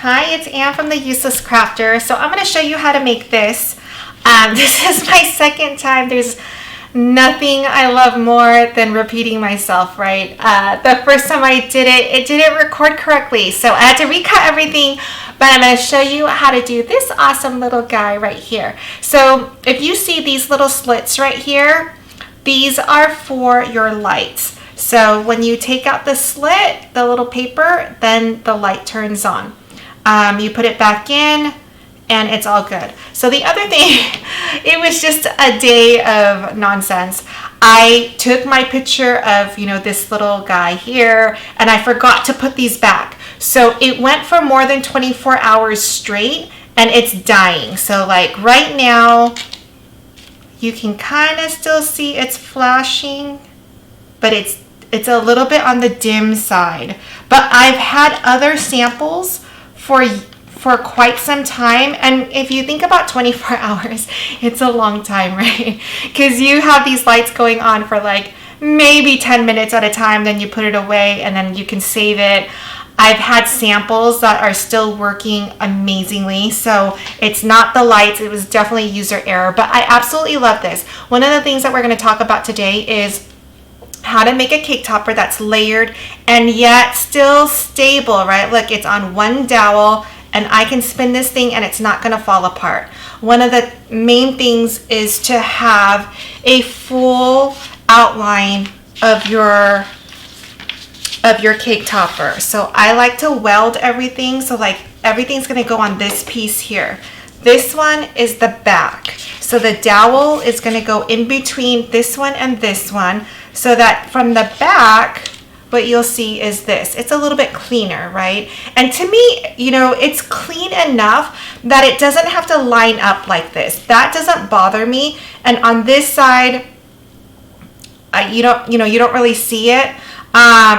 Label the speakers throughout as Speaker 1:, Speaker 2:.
Speaker 1: Hi, it's Anne from The Useless Crafter. So I'm going to show you how to make this. This is my second time. There's nothing I love more than repeating myself, right? The first time I did it, it didn't record correctly. So I had to recut everything, but I'm going to show you how to do this awesome little guy right here. So if you see these little slits right here, these are for your lights. So when you take out the slit, the little paper, then the light turns on. You put it back in and it's all good. So the other thing, it was just a day of nonsense. I took my picture of, this little guy here, and I forgot to put these back. So it went for more than 24 hours straight and it's dying. So like right now, you can kind of still see it's flashing, but it's a little bit on the dim side. But I've had other samples for quite some time, and if you think about 24 hours, it's a long time, right? Because you have these lights going on for like maybe 10 minutes at a time, then you put it away and then you can save it. I've had samples that are still working amazingly, so it's not the lights, it was definitely user error, but I absolutely love this. One of the things that we're going to talk about today is how to make a cake topper that's layered and yet still stable, right? Look, it's on one dowel and I can spin this thing and it's not gonna fall apart. One of the main things is to have a full outline of your cake topper. So I like to weld everything, so like everything's gonna go on this piece here. This one is the back. So the dowel is gonna go in between this one and this one, so that from the back, what you'll see is this. It's a little bit cleaner, right? And to me, it's clean enough that it doesn't have to line up like this. That doesn't bother me. And on this side, you don't really see it.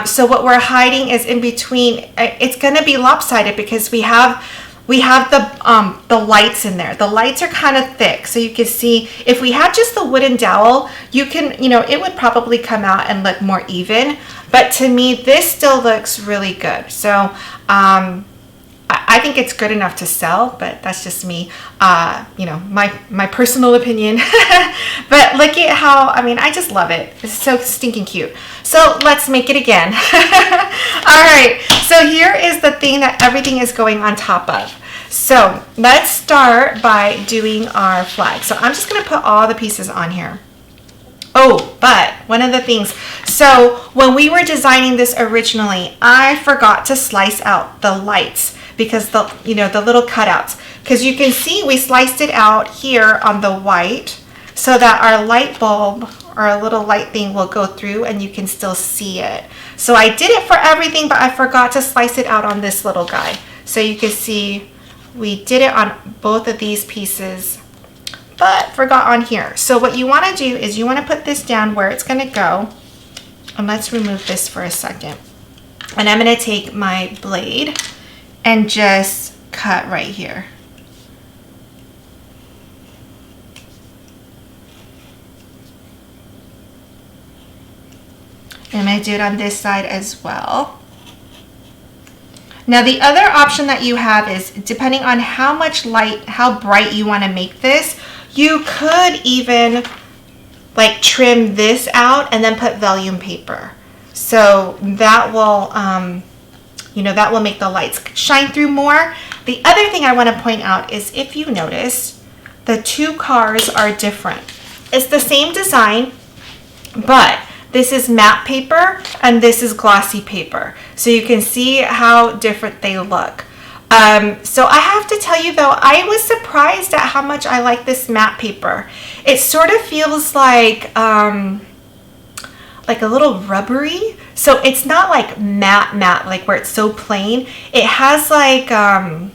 Speaker 1: So what we're hiding is in between. It's gonna be lopsided because we have the lights in there. The lights are kind of thick, so you can see if we had just the wooden dowel, it would probably come out and look more even. But to me, this still looks really good. So I think it's good enough to sell, but that's just me, my personal opinion. But look at how, I just love it. It's so stinking cute. So let's make it again. All right, so here is the thing that everything is going on top of. So let's start by doing our flag. So I'm just gonna put all the pieces on here. Oh, but one of the things, so when we were designing this originally, I forgot to slice out the lights because the little cutouts, because you can see we sliced it out here on the white so that our light bulb or a little light thing will go through and you can still see it. So I did it for everything, but I forgot to slice it out on this little guy. So you can see we did it on both of these pieces, but forgot on here. So what you want to do is you want to put this down where it's going to go. And let's remove this for a second. And I'm going to take my blade and just cut right here. And I'm going to do it on this side as well. Now the other option that you have is, depending on how much light, how bright you want to make this, you could even like trim this out and then put vellum paper. So that will, that will make the lights shine through more. The other thing I want to point out is, if you notice, the two cars are different. It's the same design, but this is matte paper and this is glossy paper. So you can see how different they look. So I have to tell you though, I was surprised at how much I like this matte paper. It sort of feels like a little rubbery. So it's not like matte, like where it's so plain. It has like, I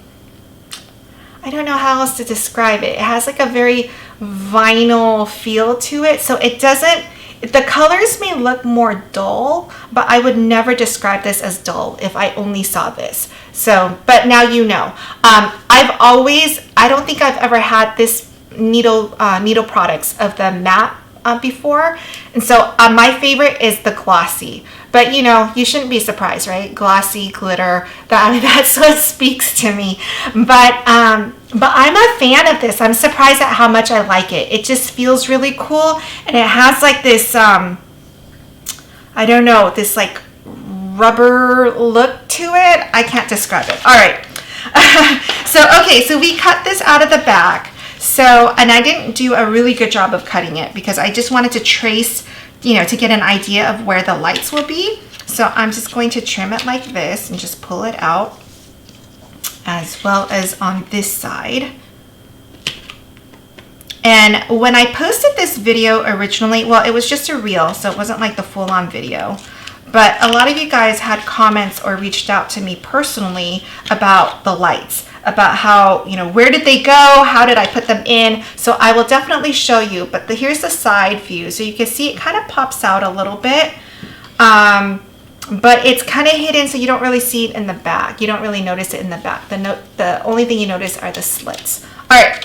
Speaker 1: don't know how else to describe it. It has like a very vinyl feel to it. So it doesn't, the colors may look more dull, but I would never describe this as dull if I only saw this. So, but now you know. I don't think I've ever had this needle products of the matte before. And so my favorite is the glossy. But you know, you shouldn't be surprised, right? Glossy, glitter, that's what speaks to me. But I'm a fan of this. I'm surprised at how much I like it. It just feels really cool. And it has like this, I don't know, this like rubber look to it. I can't describe it. All right. So we cut this out of the back. So, and I didn't do a really good job of cutting it because I just wanted to trace, you know, to get an idea of where the lights will be. So I'm just going to trim it like this and just pull it out, as well as on this side. And when I posted this video originally, well, it was just a reel, so it wasn't like the full-on video. But a lot of you guys had comments or reached out to me personally about the lights, about how, you know, where did they go? How did I put them in? So I will definitely show you, but here's the side view. So you can see it kind of pops out a little bit, but it's kind of hidden, so you don't really see it in the back. You don't really notice it in the back. The only thing you notice are the slits. All right,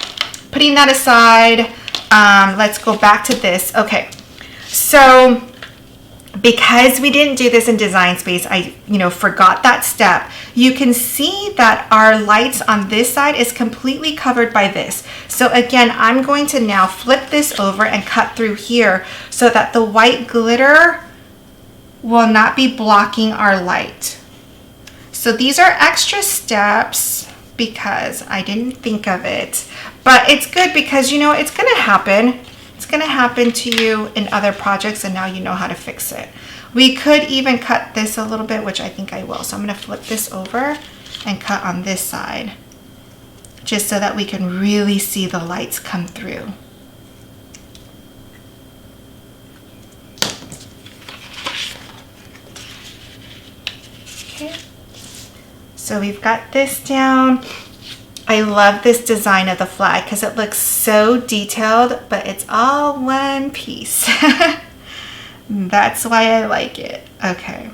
Speaker 1: putting that aside, let's go back to this. Okay, so because we didn't do this in Design Space, I forgot that step. You can see that our lights on this side is completely covered by this. So again, I'm going to now flip this over and cut through here so that the white glitter will not be blocking our light. So these are extra steps because I didn't think of it, but it's good because you know it's going to happen. It's going to happen to you in other projects, and now you know how to fix it. We could even cut this a little bit, which I think I will. So I'm going to flip this over and cut on this side, just so that we can really see the lights come through. Okay. So we've got this down. I love this design of the flag because it looks so detailed, but it's all one piece. That's why I like it. Okay.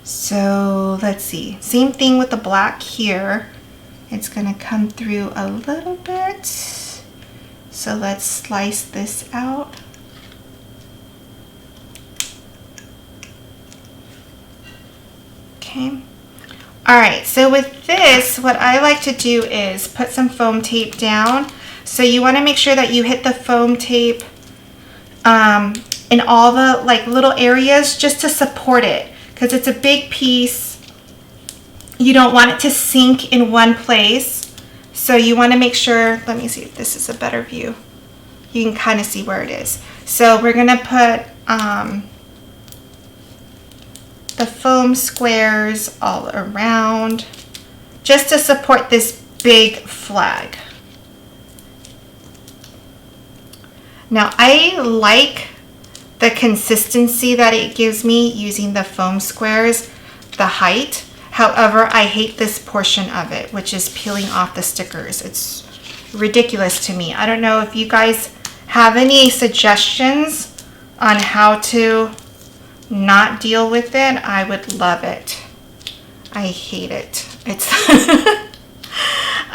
Speaker 1: So let's see. Same thing with the black here. It's going to come through a little bit. So let's slice this out. Okay. All right, so with this, what I like to do is put some foam tape down. So you want to make sure that you hit the foam tape in all the like little areas just to support it, because it's a big piece. You don't want it to sink in one place. So you want to make sure, let me see if this is a better view. You can kind of see where it is. So we're going to put the foam squares all around just to support this big flag. Now I like the consistency that it gives me using the foam squares, the height. However, I hate this portion of it, which is peeling off the stickers. It's ridiculous to me. I don't know if you guys have any suggestions on how to not deal with it. I would love it. I hate it. It's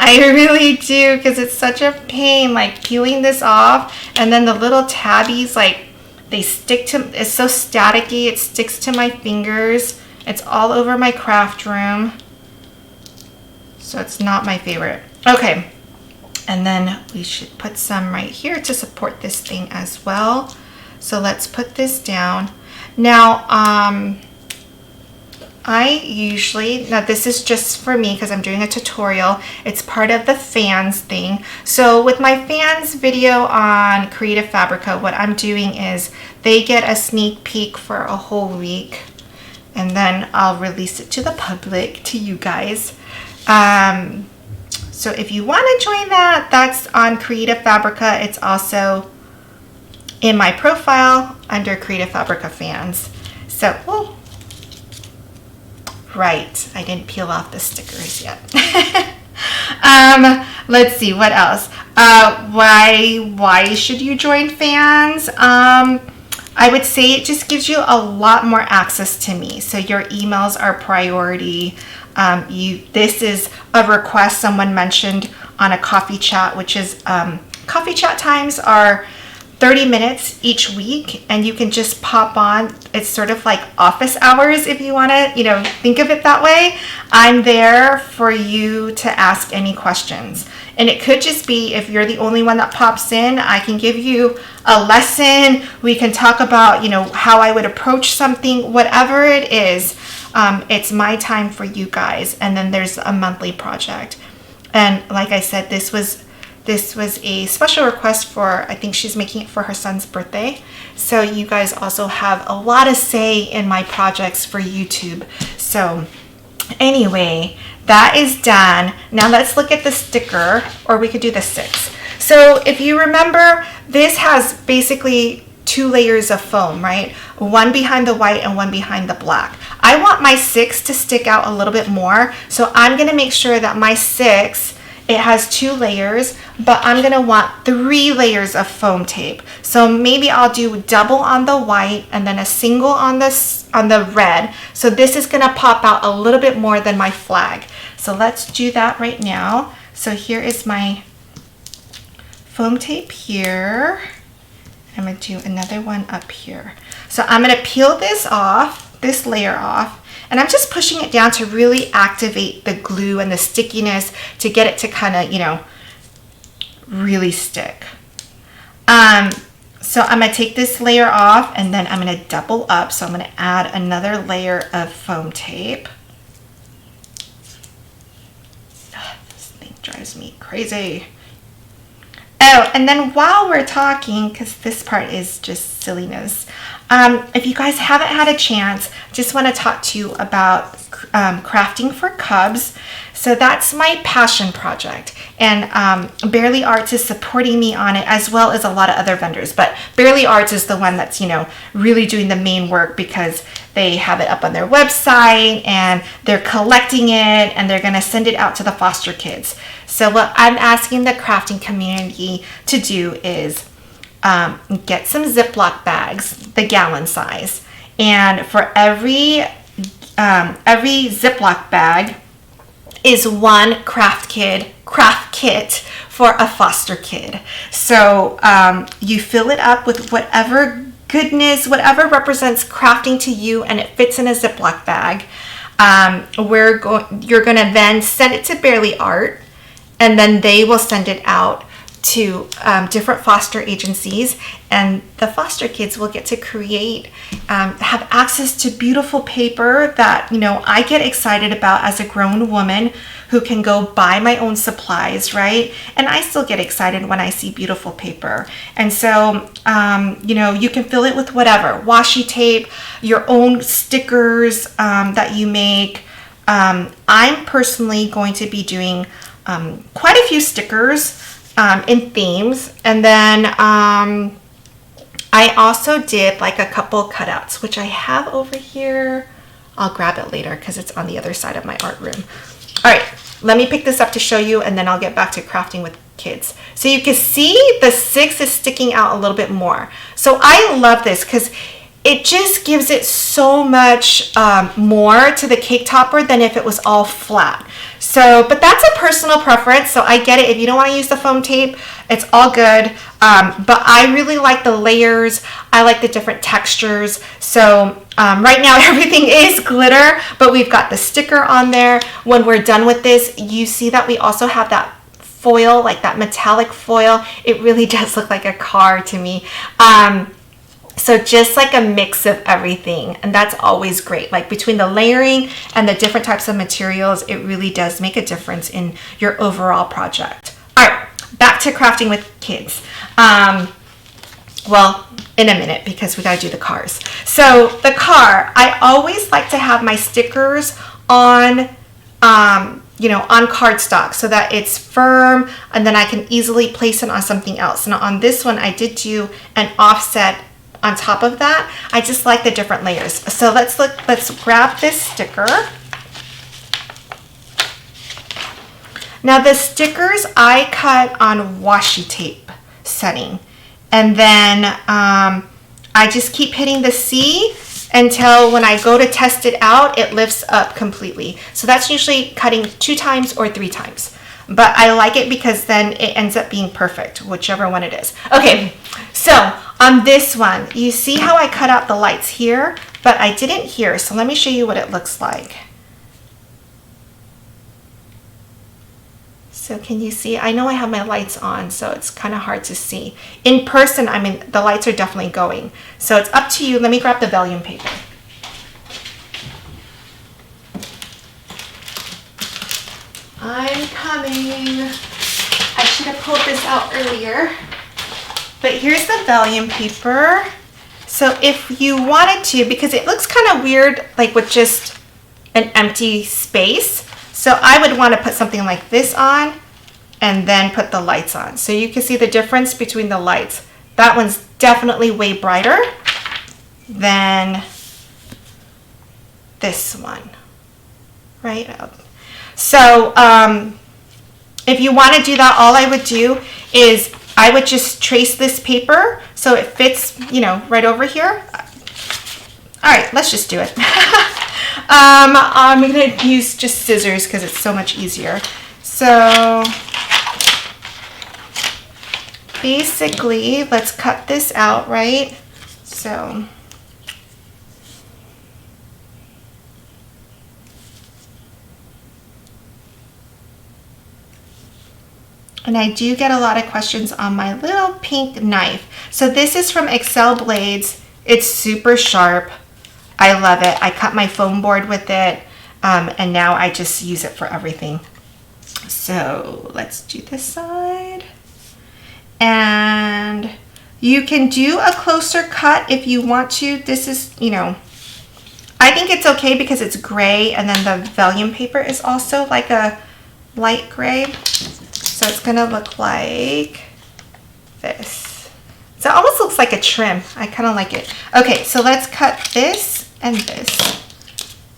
Speaker 1: I really do, because it's such a pain, like peeling this off, and then the little tabbies, like they stick to, it's so staticky, it sticks to my fingers. It's all over my craft room, so it's not my favorite. Okay, and then we should put some right here to support this thing as well. So let's put this down. Now, I usually, now this is just for me because I'm doing a tutorial. It's part of the fans thing. So with my fans video on Creative Fabrica, what I'm doing is they get a sneak peek for a whole week, and then I'll release it to the public, to you guys. So if you want to join that, that's on Creative Fabrica. It's also in my profile under Creative Fabrica fans. So, oh, right, I didn't peel off the stickers yet. Let's see, what else? Why should you join fans? I would say it just gives you a lot more access to me. So your emails are priority. This is a request someone mentioned on a coffee chat, which is, coffee chat times are 30 minutes each week, and you can just pop on. It's sort of like office hours, if you want to, think of it that way. I'm there for you to ask any questions. And it could just be, if you're the only one that pops in, I can give you a lesson. We can talk about, how I would approach something, whatever it is. It's my time for you guys. And then there's a monthly project. And like I said, this was a special request for, I think she's making it for her son's birthday. So you guys also have a lot of say in my projects for YouTube. So anyway, that is done. Now let's look at the sticker, or we could do the 6. So if you remember, this has basically 2 layers of foam, right? One behind the white and one behind the black. I want my 6 to stick out a little bit more. So I'm gonna make sure that my 6, it has 2 layers, but I'm gonna want 3 layers of foam tape. So maybe I'll do double on the white and then a single on the red. So this is gonna pop out a little bit more than my flag. So let's do that right now. So here is my foam tape here. I'm gonna do another one up here. So I'm gonna peel this layer off, and I'm just pushing it down to really activate the glue and the stickiness to get it to kind of, really stick. So I'm gonna take this layer off, and then I'm gonna double up. So I'm gonna add another layer of foam tape. This thing drives me crazy. Oh, and then while we're talking, because this part is just silliness, if you guys haven't had a chance, just want to talk to you about crafting for cubs. So that's my passion project, and Barely Arts is supporting me on it, as well as a lot of other vendors. But Barely Arts is the one that's really doing the main work, because they have it up on their website and they're collecting it, and they're going to send it out to the foster kids. So what I'm asking the crafting community to do is get some Ziploc bags, the gallon size, and for every Ziploc bag is one craft kit for a foster kid. So you fill it up with whatever goodness, whatever represents crafting to you, and it fits in a Ziploc bag. You're gonna then send it to Barely Art, and then they will send it out to different foster agencies, and the foster kids will get to create, have access to beautiful paper that I get excited about as a grown woman who can go buy my own supplies, right? And I still get excited when I see beautiful paper. And so you can fill it with whatever, washi tape, your own stickers that you make. I'm personally going to be doing quite a few stickers in themes, and then I also did like a couple cutouts, which I have over here. I'll grab it later because it's on the other side of my art room. All right, let me pick this up to show you, and then I'll get back to crafting with kids. So you can see the 6 is sticking out a little bit more. So I love this because it just gives it so much more to the cake topper than if it was all flat. So, but that's a personal preference, so I get it. If you don't want to use the foam tape, it's all good. But I really like the layers. I like the different textures. So right now everything is glitter, but we've got the sticker on there. When we're done with this, you see that we also have that foil, like that metallic foil. It really does look like a car to me. So just like a mix of everything, and that's always great. Like between the layering and the different types of materials, it really does make a difference in your overall project. All right, back to crafting with kids. Well, in a minute, because we gotta do the cars. So the car, I always like to have my stickers on on cardstock so that it's firm, and then I can easily place it on something else. Now on this one, I did do an offset on top of that. I just like the different layers. So let's grab this sticker. Now the stickers I cut on washi tape setting, and then I just keep hitting the C until when I go to test it out, it lifts up completely. So that's usually cutting 2 times or 3 times. But I like it because then it ends up being perfect, whichever one it is. Okay, So on this one, you see how I cut out the lights here, but I didn't here. So let me show you what it looks like. So can you see? I know I have my lights on, so it's kind of hard to see. In person, I mean, the lights are definitely going. So it's up to you. Let me grab the vellum paper. I'm coming. I should have pulled this out earlier. But here's the vellum paper. So if you wanted to, because it looks kind of weird, like with just an empty space. So I would want to put something like this on and then put the lights on. So you can see the difference between the lights. That one's definitely way brighter than this one, right? So if you want to do that, all I would do is I would just trace this paper so it fits, you know, right over here. All right, let's just do it. I'm going to use just scissors because it's so much easier. So basically, let's cut this out, right? So and I do get a lot of questions on my little pink knife. So this is from Excel Blades. It's super sharp. I love it. I cut my foam board with it, and now I just use it for everything. So let's do this side. And you can do a closer cut if you want to. This is, you know, I think it's okay because it's gray, and then the vellum paper is also like a light gray. So it's gonna look like this. So it almost looks like a trim. I kind of like it. Okay, so let's cut this and this.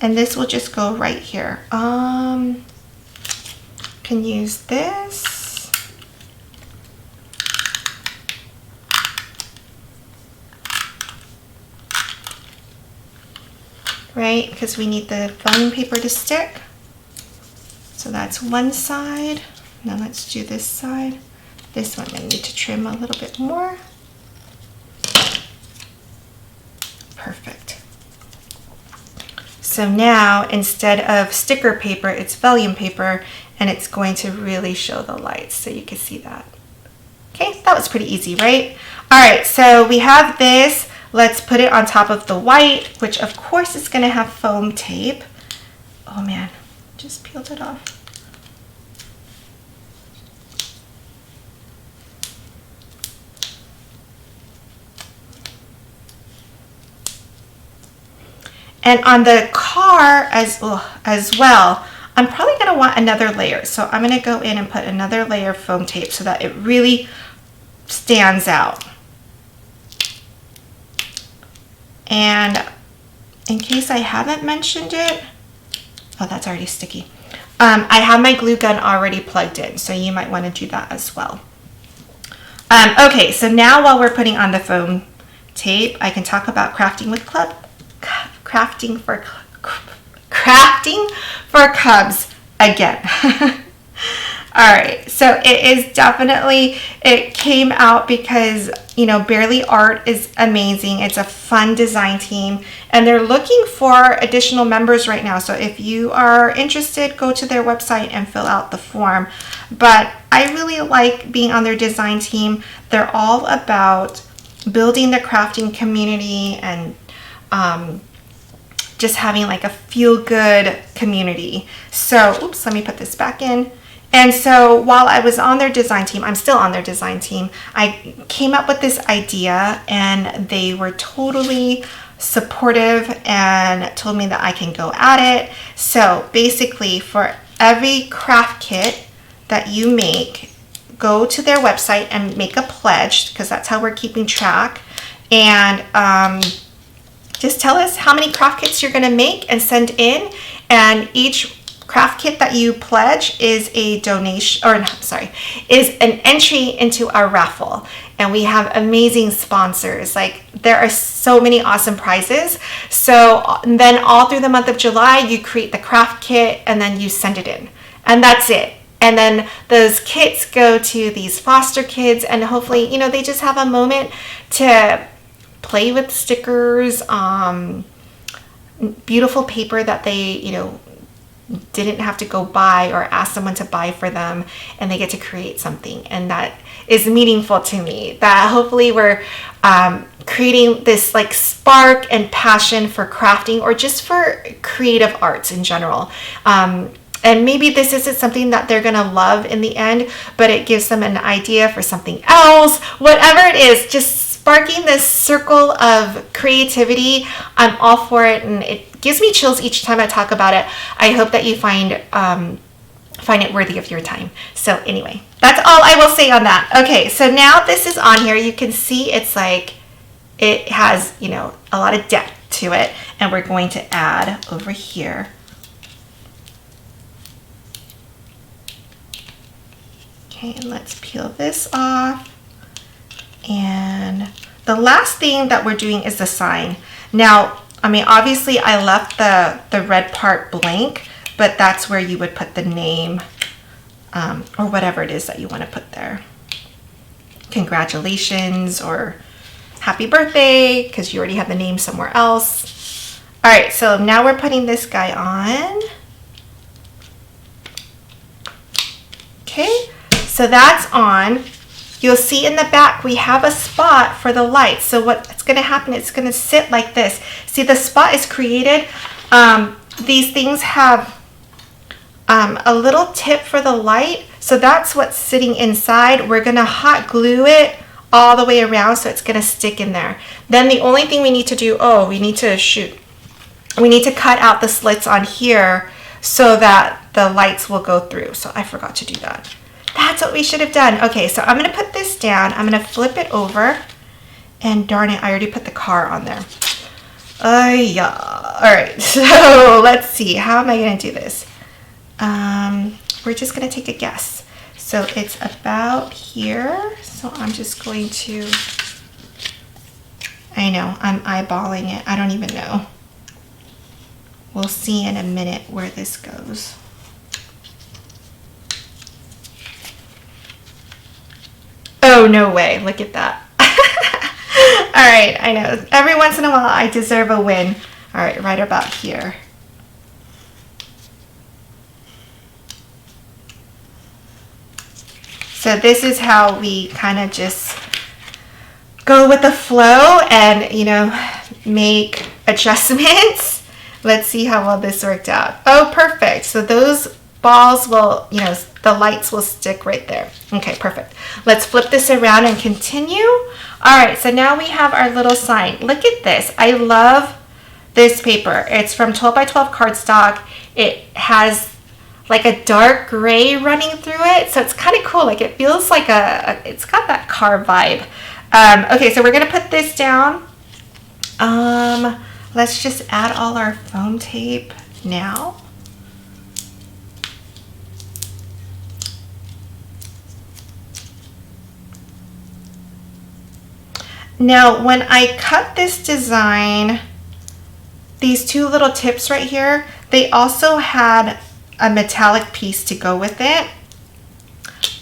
Speaker 1: And this will just go right here. Can use this. Right, because we need the vellum paper to stick. So that's one side. Now let's do this side. This one I need to trim a little bit more. Perfect. So now instead of sticker paper, it's vellum paper, and it's going to really show the lights so you can see that. Okay, that was pretty easy, right? All right, so we have this. Let's put it on top of the white, which of course is gonna have foam tape. Oh man, just peeled it off. And on the car as well, I'm probably gonna want another layer. So I'm gonna go in and put another layer of foam tape so that it really stands out. And in case I haven't mentioned it, oh, that's already sticky. I have my glue gun already plugged in, so you might wanna do that as well. Okay, so now while we're putting on the foam tape, I can talk about crafting for cubs again. All right, so it is definitely, it came out because, you know, Barely Art is amazing. It's a fun design team, and they're looking for additional members right now. So if you are interested, go to their website and fill out the form. But I really like being on their design team. They're all about building the crafting community and just having like a feel-good community. So, oops, let me put this back in. And so while I was on their design team, I'm still on their design team, I came up with this idea, and they were totally supportive and told me that I can go at it. So basically, for every craft kit that you make, go to their website and make a pledge, because that's how we're keeping track. And just tell us how many craft kits you're gonna make and send in, and each craft kit that you pledge is a donation, or sorry, is an entry into our raffle. And we have amazing sponsors. Like, there are so many awesome prizes. So then all through the month of July, you create the craft kit and then you send it in. And that's it. And then those kits go to these foster kids, and hopefully, you know, they just have a moment to play with stickers, beautiful paper that they, you know, didn't have to go buy or ask someone to buy for them, and they get to create something. And that is meaningful to me, that hopefully we're creating this like spark and passion for crafting, or just for creative arts in general. And maybe this isn't something that they're gonna love in the end, but it gives them an idea for something else. Whatever it is, just sparking this circle of creativity. I'm all for it, and it gives me chills each time I talk about it. I hope that you find it worthy of your time. So anyway, that's all I will say on that. Okay, so now this is on here. You can see it's like, it has, you know, a lot of depth to it, and we're going to add over here. Okay, and let's peel this off. And the last thing that we're doing is the sign. Now, I mean, obviously I left the red part blank, but that's where you would put the name, or whatever it is that you want to put there. Congratulations, or happy birthday, because you already have the name somewhere else. All right, so now we're putting this guy on. Okay, so that's on. You'll see in the back we have a spot for the light. So what's going to happen, it's going to sit like this. See, the spot is created. These things have a little tip for the light. So that's what's sitting inside. We're going to hot glue it all the way around, so it's going to stick in there. Then the only thing we need to do, we need to cut out the slits on here so that the lights will go through. So I forgot to do that. That's what we should have done. Okay, so I'm gonna put this down. I'm gonna flip it over, and darn it, I already put the car on there. Yeah. All right, so let's see. How am I gonna do this? We're just gonna take a guess. So it's about here. So I'm just going to, I know, I'm eyeballing it. I don't even know. We'll see in a minute where this goes. Oh, no way. Look at that. All right, I know. Every once in a while, I deserve a win. All right, right about here. So this is how we kind of just go with the flow and, you know, make adjustments. Let's see how well this worked out. Oh, perfect. So those balls will, you know, the lights will stick right there. Okay, perfect. Let's flip this around and continue. All right, so now we have our little sign. Look at this. I love this paper. It's from 12 by 12 cardstock. It has like a dark gray running through it, so it's kind of cool. Like it feels like it's got that car vibe. Okay, so we're gonna put this down. Let's just add all our foam tape now. Now, when I cut this design, these two little tips right here, they also had a metallic piece to go with it.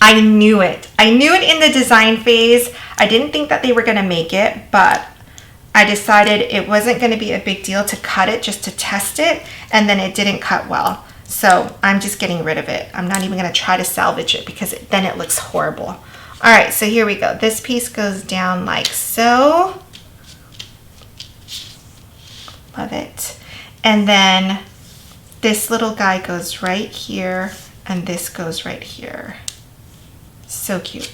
Speaker 1: I knew it. I knew it in the design phase. I didn't think that they were gonna make it, but I decided it wasn't gonna be a big deal to cut it just to test it, and then it didn't cut well. So I'm just getting rid of it. I'm not even gonna try to salvage it because then it looks horrible. All right, so here we go. This piece goes down like so. Love it. And then this little guy goes right here, and this goes right here. So cute.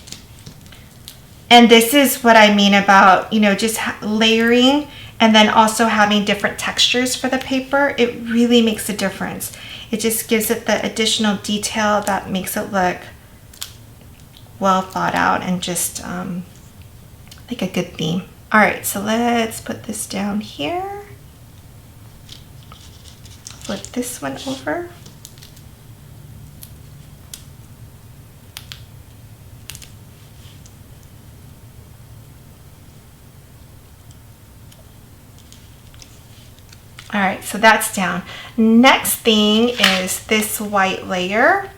Speaker 1: And this is what I mean about, you know, just layering and then also having different textures for the paper. It really makes a difference. It just gives it the additional detail that makes it look well thought out and just like a good theme. All right, so let's put this down here. Flip this one over. All right, so that's down. Next thing is this white layer.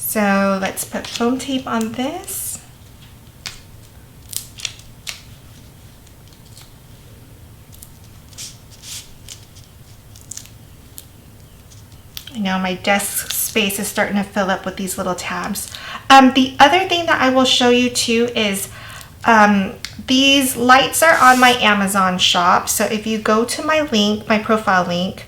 Speaker 1: So let's put foam tape on this. I know my desk space is starting to fill up with these little tabs. The other thing that I will show you too is these lights are on my Amazon shop. So if you go to my link, my profile link,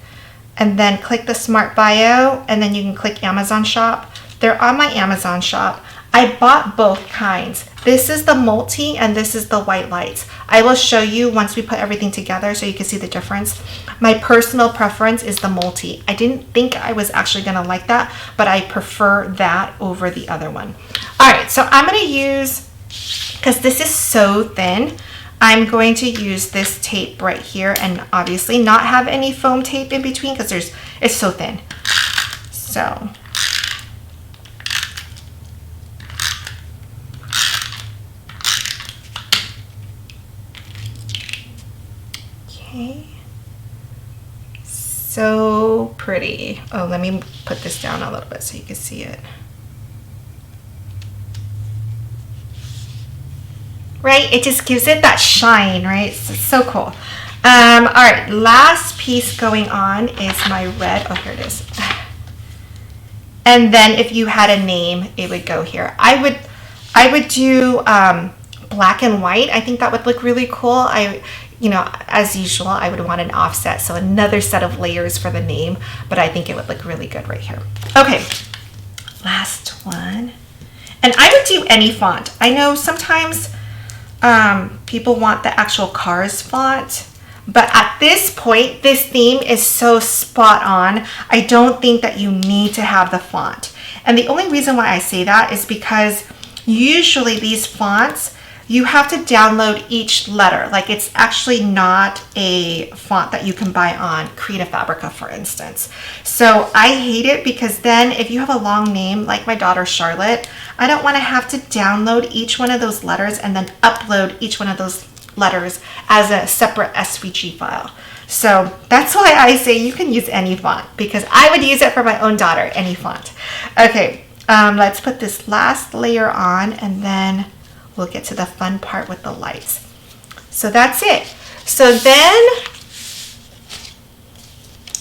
Speaker 1: and then click the Smart Bio, and then you can click Amazon shop, they're on my Amazon shop. I bought both kinds. This is the multi and this is the white lights. I will show you once we put everything together so you can see the difference. My personal preference is the multi. I didn't think I was actually gonna like that, but I prefer that over the other one. All right, so I'm gonna use, because this is so thin, I'm going to use this tape right here and obviously not have any foam tape in between because it's so thin. So. Okay. So pretty. Oh, let me put this down a little bit so you can see it. Right? It just gives it that shine, right? It's so cool. All right, last piece going on is my red. Oh, here it is. And then if you had a name, it would go here. I would do black and white. I think that would look really cool. You know, as usual, I would want an offset, so another set of layers for the name, but I think it would look really good right here. Okay, last one. And I would do any font. I know sometimes people want the actual Cars font, but at this point, this theme is so spot on. I don't think that you need to have the font. And the only reason why I say that is because usually these fonts, you have to download each letter. Like, it's actually not a font that you can buy on Creative Fabrica, for instance. So I hate it because then if you have a long name like my daughter Charlotte, I don't want to have to download each one of those letters and then upload each one of those letters as a separate SVG file. So that's why I say you can use any font, because I would use it for my own daughter, any font. Okay, let's put this last layer on and then we'll get to the fun part with the lights. So that's it. So then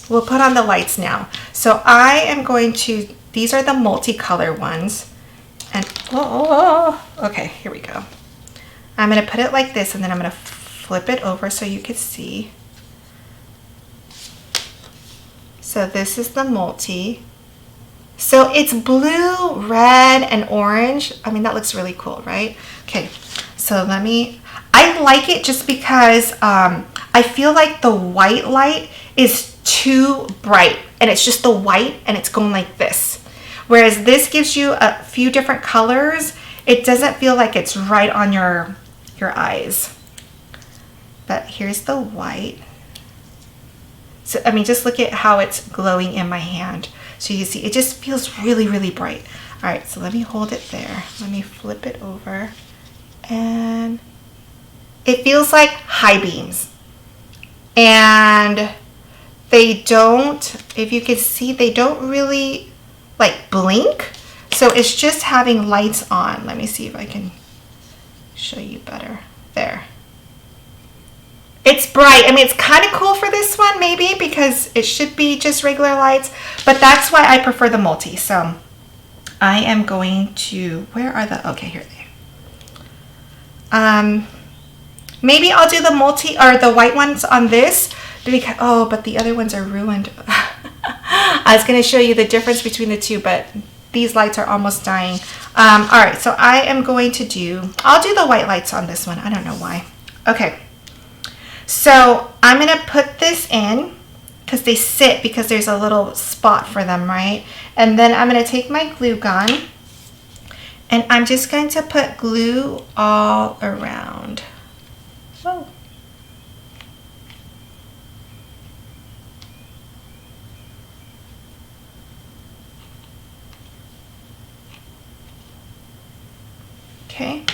Speaker 1: we'll put on the lights now. So I am going to, these are the multicolor ones. And, okay, here we go. I'm gonna put it like this and then I'm gonna flip it over so you can see. So this is the multi. So it's blue, red, and orange. I mean, that looks really cool, right? Okay, so I like it just because I feel like the white light is too bright and it's just the white and it's going like this. Whereas this gives you a few different colors. It doesn't feel like it's right on your eyes. But here's the white. So, I mean, just look at how it's glowing in my hand. So you see, it just feels really, really bright. All right, so let me hold it there. Let me flip it over. And it feels like high beams. And they don't, if you can see, they don't really like blink. So it's just having lights on. Let me see if I can show you better. There. It's bright. I mean, it's kind of cool for this one, maybe, because it should be just regular lights, but that's why I prefer the multi. So I am going to, where are the, okay, here they are. Maybe I'll do the multi or the white ones on this, because, oh, but the other ones are ruined. I was going to show you the difference between the two, but these lights are almost dying. All right, so I am going to do, I'll do the white lights on this one. I don't know why. Okay. So I'm going to put this in because they sit, because there's a little spot for them, right? And then I'm going to take my glue gun and I'm just going to put glue all around. Whoa. Okay.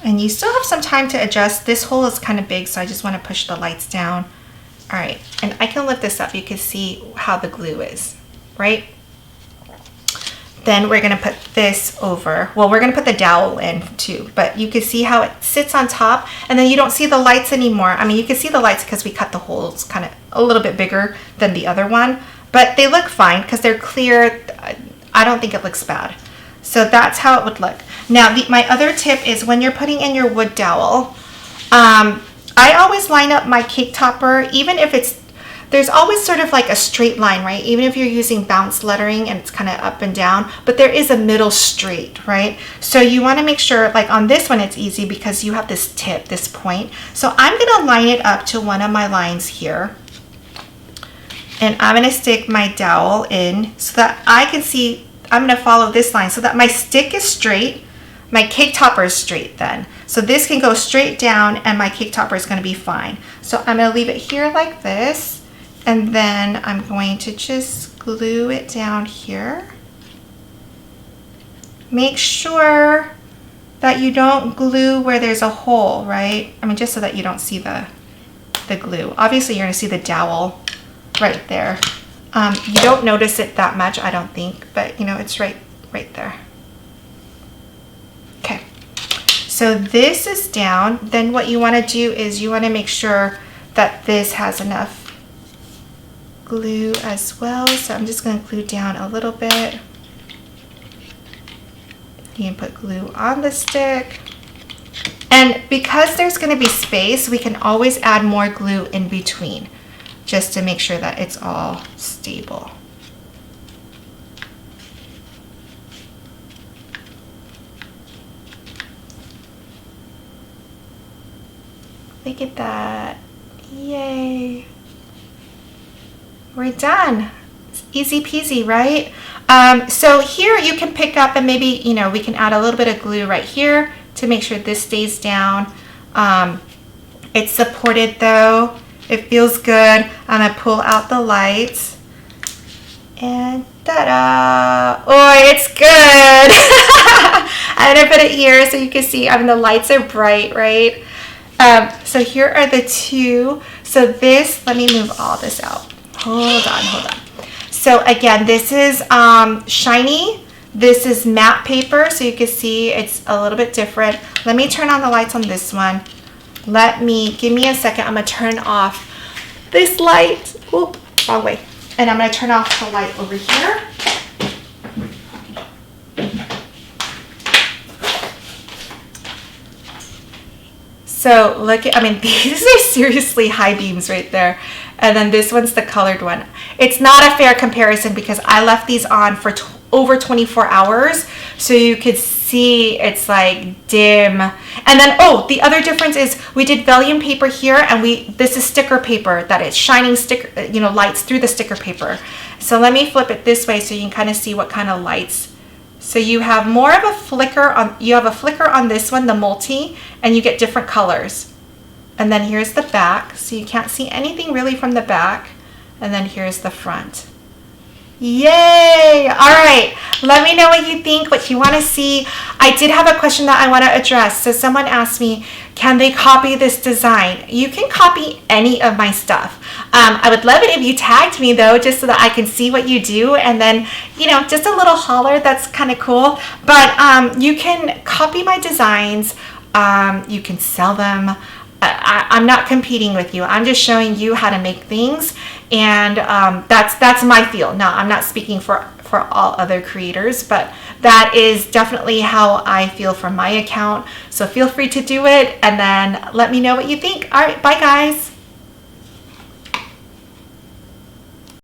Speaker 1: And you still have some time to adjust. This hole is kind of big, so I just want to push the lights down. All right, right, and I can lift this up. You can see how the glue is, right? Then we're gonna put this over. Well, we're gonna put the dowel in too, but you can see how it sits on top, and then you don't see the lights anymore. I mean, you can see the lights because we cut the holes kind of a little bit bigger than the other one, but they look fine because they're clear. I don't think it looks bad. So that's how it would look. Now, my other tip is when you're putting in your wood dowel, I always line up my cake topper, even if there's always sort of like a straight line, right? Even if you're using bounce lettering and it's kind of up and down, but there is a middle straight, right? So you want to make sure, like on this one, it's easy because you have this tip, this point. So I'm going to line it up to one of my lines here. And I'm going to stick my dowel in so that I can see, I'm going to follow this line so that my stick is straight, my cake topper is straight then. So this can go straight down and my cake topper is going to be fine. So I'm going to leave it here like this. And then I'm going to just glue it down here. Make sure that you don't glue where there's a hole, right? I mean, just so that you don't see the glue. Obviously, you're gonna see the dowel right there. You don't notice it that much, I don't think, but you know, it's right there. Okay, so this is down. Then what you wanna do is you wanna make sure that this has enough glue as well. So I'm just going to glue down a little bit. You can put glue on the stick. And because there's going to be space, we can always add more glue in between just to make sure that it's all stable. Look at that. Yay. We're done. It's easy peasy, right? So here you can pick up and maybe, you know, we can add a little bit of glue right here to make sure this stays down. It's supported though. It feels good. I'm gonna pull out the lights and ta-da! Oh, it's good. I'm gonna put it here so you can see, I mean, the lights are bright, right? So here are the two. So this, let me move all this out. Hold on. So again, this is shiny. This is matte paper, so you can see it's a little bit different. Let me turn on the lights on this one. Give me a second. I'm gonna turn off this light. Oop, wrong way. And I'm gonna turn off the light over here. So look at, I mean, these are seriously high beams right there. And then this one's the colored one. It's not a fair comparison because I left these on for over 24 hours. So you could see it's like dim. And then, oh, the other difference is we did vellum paper here and this is sticker paper that is shining sticker, you know, lights through the sticker paper. So let me flip it this way so you can kind of see what kind of lights. So you have more of a flicker on this one, the multi, and you get different colors. And then here's the back, so you can't see anything really from the back. And then here's the front. Yay! All right, let me know what you think, what you want to see. I did have a question that I want to address. So someone asked me, can they copy this design? You can copy any of my stuff. I would love it if you tagged me though, just so that I can see what you do, and then, you know, just a little holler, that's kind of cool. But you can copy my designs, you can sell them. I'm not competing with you. I'm just showing you how to make things, and that's my field. Now, I'm not speaking for all other creators, but that is definitely how I feel from my account. So feel free to do it, and then let me know what you think. All right, bye guys.